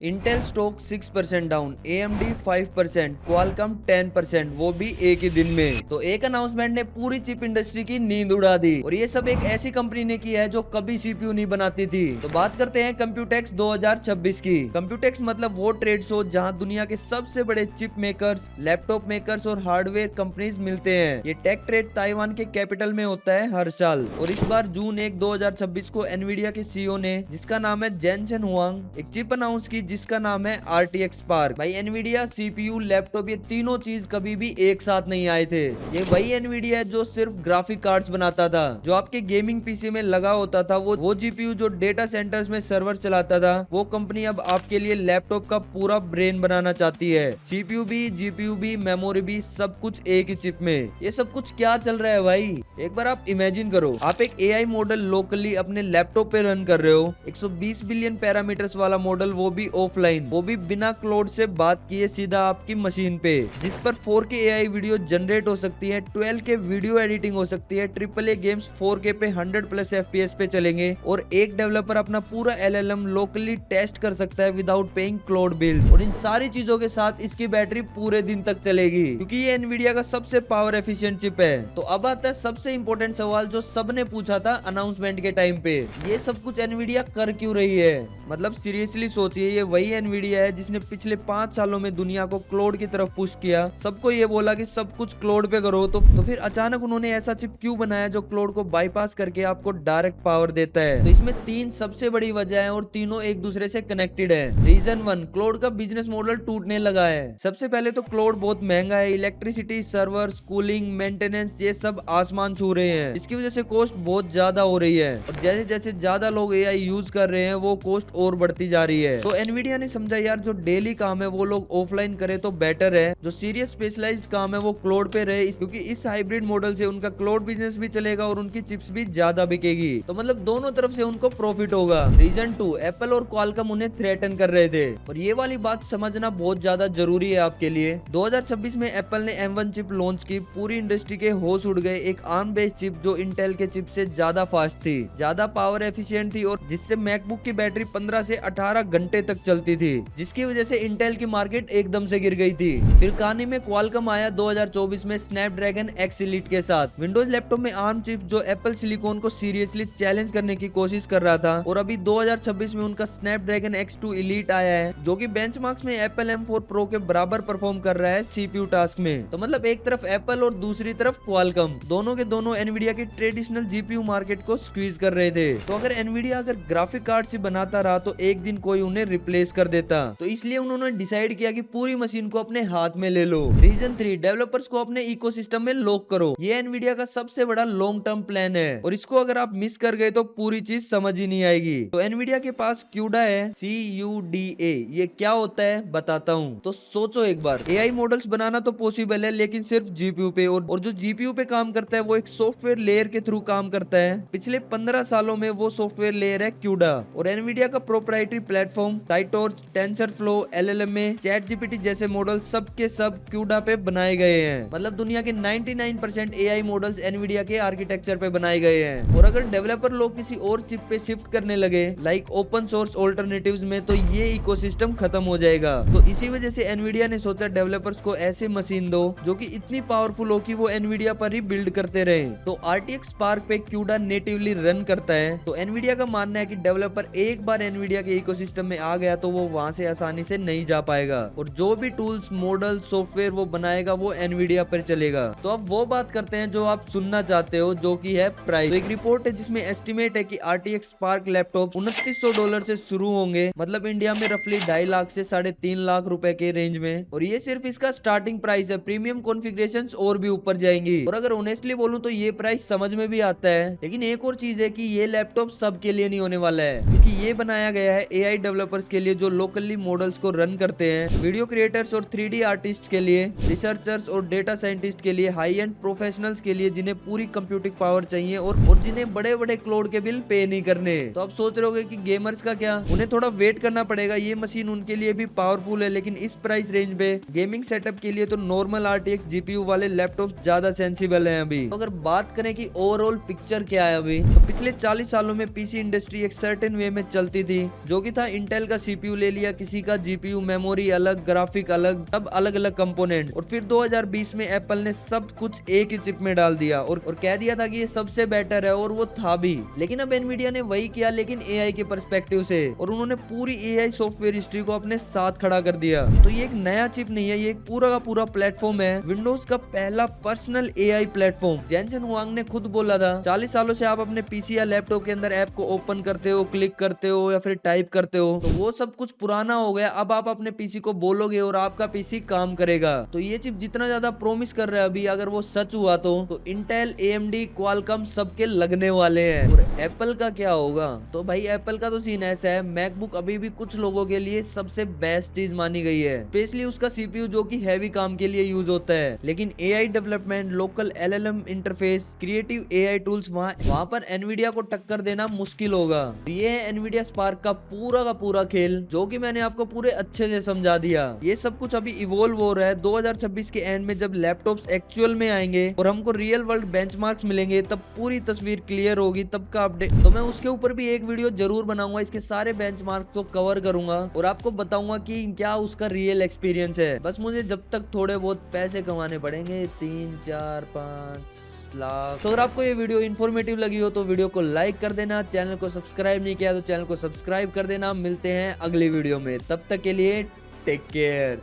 Intel stock 6% down, AMD 5%, Qualcomm 10%, वो भी एक ही दिन में। तो एक अनाउंसमेंट ने पूरी चिप इंडस्ट्री की नींद उड़ा दी और ये सब एक ऐसी कंपनी ने की है जो कभी सीपीयू नहीं बनाती थी। तो बात करते हैं कंप्यूटेक्स 2026 की। कंप्यूटेक्स मतलब वो ट्रेड शो जहां दुनिया के सबसे बड़े चिप मेकर्स, लैपटॉप मेकर्स और हार्डवेयर कंपनीज मिलते हैं। ये टेक ट्रेड ताइवान के कैपिटल में होता है हर साल और इस बार जून 1 2026 को एनवीडिया के सीईओ ने, जिसका नाम है जेनसेन हुआंग, एक चिप अनाउंस की जिसका नाम है RTX स्पार्क। भाई एनवीडिया, सीपीयू, लैपटॉप, ये तीनों चीज कभी भी एक साथ नहीं आए थे। ये वही एनवीडिया है जो सिर्फ ग्राफिक कार्ड्स बनाता था, जो आपके गेमिंग पीसी में लगा होता था। वो जीपीयू जो डेटा सेंटर्स में सर्वर चलाता था, वो कंपनी अब आपके लिए लैपटॉप का पूरा ब्रेन बनाना चाहती है। सीपीयू भी, जीपीयू भी, मेमोरी भी, सब कुछ एक ही चिप में। ये सब कुछ क्या चल रहा है भाई? एक बार आप इमेजिन करो, आप एक एआई मॉडल लोकली अपने लैपटॉप पे रन कर रहे हो, 120 बिलियन पैरामीटर्स वाला मॉडल, वो भी ऑफलाइन, वो भी बिना क्लाउड से बात किए सीधा आपकी मशीन पे, जिस पर 4K एआई वीडियो जनरेट हो सकती है, 12K वीडियो एडिटिंग हो सकती है, AAA गेम्स 4K पे 100+ FPS पे चलेंगे और एक डेवलपर अपना पूरा LLM लोकली टेस्ट कर सकता है विदाउट पेइंग क्लाउड बिल। और इन सारी चीजों के साथ इसकी बैटरी पूरे दिन तक चलेगी, क्योंकि ये एनवीडिया का सबसे पावर एफिशिएंट चिप है। तो अब आता है सबसे इंपॉर्टेंट सवाल जो सबने पूछा था अनाउंसमेंट के टाइम पे, ये सब कुछ एनवीडिया कर क्यों रही है? मतलब सीरियसली सोचिए, ये वही एनवीडिया है जिसने पिछले 5 सालों में दुनिया को क्लाउड की तरफ पुश किया, सबको ये बोला कि सब कुछ क्लाउड पे करो। तो फिर अचानक उन्होंने ऐसा चिप क्यों बनाया जो क्लाउड को बाईपास करके आपको डायरेक्ट पावर देता है? तो इसमें 3 सबसे बड़ी वजह है और तीनों एक दूसरे से कनेक्टेड है। रीजन 1, क्लाउड का बिजनेस मॉडल टूटने लगा है। सबसे पहले तो क्लाउड बहुत महंगा है, इलेक्ट्रिसिटी, सर्वर्स, कूलिंग, मेंटेनेंस, ये सब आसमान छू रहे हैं। इसकी वजह से कॉस्ट बहुत ज्यादा हो रही है और जैसे जैसे ज्यादा लोग एआई यूज कर रहे हैं, वो कॉस्ट और बढ़ती जा रही है। तो एनवीडिया ने समझा यार, जो डेली काम है वो लोग ऑफलाइन करे तो बेटर है, जो सीरियस स्पेशलाइज्ड काम है वो क्लाउड पे रहे, क्योंकि इस हाइब्रिड मॉडल से उनका क्लाउड बिजनेस भी चलेगा और उनकी चिप्स भी ज्यादा बिकेगी। तो मतलब दोनों तरफ से उनको प्रॉफिट होगा। रीजन 2, एप्पल और क्वालकॉम उन्हें थ्रेटन कर रहे थे और ये वाली बात समझना बहुत ज्यादा जरूरी है आपके लिए। 2026 में एप्पल ने M1 चिप लॉन्च की, पूरी इंडस्ट्री के होश उड़ गए। एक ARM बेस्ड चिप जो इंटेल के चिप से ज्यादा फास्ट थी, ज्यादा पावर एफिशिएंट थी और जिससे मैकबुक की बैटरी 15 से 18 घंटे तक चलती थी, जिसकी वजह से इंटेल की मार्केट एकदम से गिर गई थी। फिर कहानी में क्वालकॉम आया 2024 में स्नैपड्रैगन X Elite के साथ। विंडोज लैपटॉप में ARM चिप जो एप्पल सिलिकॉन को सीरियसली चैलेंज करने की कोशिश कर रहा था, और अभी 2026 में उनका स्नैपड्रैगन X2 Elite आया है, जो कि बेंचमार्क्स में एप्पल M4 Pro के बराबर परफॉर्म कर रहा है सीपीयू टास्क में। तो मतलब एक तरफ एप्पल और दूसरी तरफ क्वालकॉम, दोनों के दोनों एनवीडिया की ट्रेडिशनल जीपीयू मार्केट को स्क्वीज कर रहे थे। तो अगर एनवीडिया ग्राफिक कार्ड से बनाता रहा तो एक दिन कोई उन्हें रिप्लेस कर देता। तो इसलिए उन्होंने डिसाइड किया कि पूरी मशीन को अपने हाथ में ले लो। रीजन 3, डेवलपर्स को अपने इकोसिस्टम में लॉक करो। ये एनवीडिया का सबसे बड़ा लॉन्ग टर्म प्लान है और इसको अगर आप मिस कर गए तो पूरी चीज समझ ही नहीं आएगी। तो एनवीडिया के पास CUDA है, CUDA। ये क्या होता है बताता हूँ। तो सोचो एक बार, एआई मॉडल्स बनाना तो पॉसिबल है लेकिन सिर्फ जीपीयू पे, और जो जीपीयू पे काम करता है वो एक सॉफ्टवेयर लेयर के थ्रू काम करता है। पिछले 15 सालों में वो सॉफ्टवेयर लेयर है CUDA, और एनवीडिया का proprietary platform PyTorch, TensorFlow, LLMA, ChatGPT जैसे मॉडल सब के सब CUDA पे बनाए गए हैं। मतलब दुनिया के 99% एआई मॉडल्स एनवीडिया के आर्किटेक्चर पे बनाए गए हैं। और अगर डेवलपर लोग किसी और चिप पे शिफ्ट करने लगे लाइक ओपन सोर्स ऑल्टरनेटिव्स में, तो ये इकोसिस्टम खत्म हो जाएगा। तो इसी वजह से एनवीडिया ने सोचा डेवलपर्स को ऐसे मशीन दो जो कि इतनी पावरफुल हो कि वो एनवीडिया पर ही बिल्ड करते रहे। तो RTX स्पार्क पे CUDA नेटिवली रन करता है। तो एनवीडिया का मानना है कि डेवलपर एक बार एनवीडिया के इकोसिस्टम में आ गया तो वो वहां से आसानी से नहीं जा पाएगा, और जो भी टूल्स, मॉडल, सॉफ्टवेयर वो बनाएगा वो एनवीडिया पर चलेगा। तो अब वो बात करते हैं जो आप सुनना चाहते हो, जो कि है प्राइस। तो एक रिपोर्ट है जिसमें एस्टिमेट है कि RTX स्पार्क लैपटॉप $2900 से शुरू होंगे, मतलब इंडिया में रफली 2.5 लाख से 3.5 लाख रुपए के रेंज में। और ये सिर्फ इसका स्टार्टिंग प्राइस है, प्रीमियम कॉन्फ़िगरेशंस और भी ऊपर जाएंगी। और अगर ऑनेस्टली बोलूं तो ये प्राइस समझ में भी आता है, लेकिन एक और चीज है कि ये लैपटॉप सबके लिए नहीं होने वाला है, क्योंकि ये बनाया गया है एआई डेवलपर्स के लिए जो लोकली मॉडल्स को रन करते हैं, वीडियो क्रिएटर्स और 3D आर्टिस्ट के लिए, रिसर्चर्स और डेटा साइंटिस्ट के लिए, हाई एंड प्रोफेशनल्स के लिए जिन्हें पूरी कंप्यूटिंग पावर चाहिए और जिन्हें बड़े बड़े क्लाउड के बिल पे नहीं करने। तो आप सोच रहे होगे कि गेमर्स का क्या, उन्हें थोड़ा वेट करना पड़ेगा। ये मशीन उनके लिए भी पावरफुल है, लेकिन इस प्राइस रेंज पे गेमिंग सेटअप के लिए तो नॉर्मल RTX GPU वाले लैपटॉप ज्यादा सेंसिबल हैं अभी। तो अगर बात करें कि ओवरऑल पिक्चर क्या है अभी, तो पिछले 40 सालों में पीसी इंडस्ट्री एक सर्टेन वे में चलती थी, जो कि था इंटेल का सीपीयू ले लिया, किसी का जीपीयू, मेमोरी अलग, ग्राफिक अलग, सब अलग अलग कंपोनेंट। और फिर 2020 में एप्पल ने सब कुछ एक ही चिप में डाल दिया और कह दिया था कि ये सबसे बेटर है, और वो था भी। लेकिन अब एनवीडिया ने वही किया, लेकिन एआई के पर्सपेक्टिव से, और उन्होंने पूरी एआई सॉफ्टवेयर हिस्ट्री को अपने साथ खड़ा कर दिया। तो ये एक नया चिप नहीं है, ये एक पूरा का पूरा प्लेटफॉर्म है, विंडोज का पहला personal AI platform. Jensen Huang ने खुद बोला था 40 सालों से आप अपने पीसी या लैपटॉप के अंदर ऐप को ओपन करते हो, क्लिक करते हो या फिर टाइप करते हो, तो वो सब कुछ पुराना हो गया। अब आप अपने पीसी को बोलोगे और आपका पीसी काम करेगा। तो ये चिप जितना ज्यादा प्रोमिस कर रहा है अभी, अगर वो सच हुआ तो इंटेल, एएमडी, क्वालकॉम सबके लगने वाले हैं। और एप्पल का क्या होगा? तो भाई एप्पल का तो सीन ऐसा है, मैकबुक अभी भी कुछ लोगों के लिए सबसे बेस्ट चीज मानी गई है, स्पेशली उसका सीपीयू जो कि हैवी काम के लिए यूज होता है। लेकिन AI development, local LLM interface, creative AI tools, वहां पर एनवीडिया को टक्कर देना मुश्किल होगा। ये है एनवीडिया स्पार्क का पूरा खेल, जो कि मैंने आपको पूरे अच्छे से समझा दिया। ये सब कुछ अभी इवोल्व हो रहा है। 2026 के एंड में जब लैपटॉप्स एक्चुअल में आएंगे और हमको रियल वर्ल्ड बेंचमार्क्स मिलेंगे, तब पूरी तस्वीर क्लियर होगी, तब का अपडेट तो मैं उसके ऊपर भी एक वीडियो जरूर बनाऊंगा, इसके सारे बेंचमार्क को कवर करूंगा और आपको बताऊंगा कि क्या उसका रियल एक्सपीरियंस है। बस मुझे जब तक थोड़े बहुत पैसे कमाने पड़ेंगे, 3, 4, 5 लाख। तो अगर आपको ये वीडियो इन्फॉर्मेटिव लगी हो तो वीडियो को लाइक कर देना, चैनल को सब्सक्राइब नहीं किया तो चैनल को सब्सक्राइब कर देना। मिलते हैं अगली वीडियो में, तब तक के लिए टेक केयर।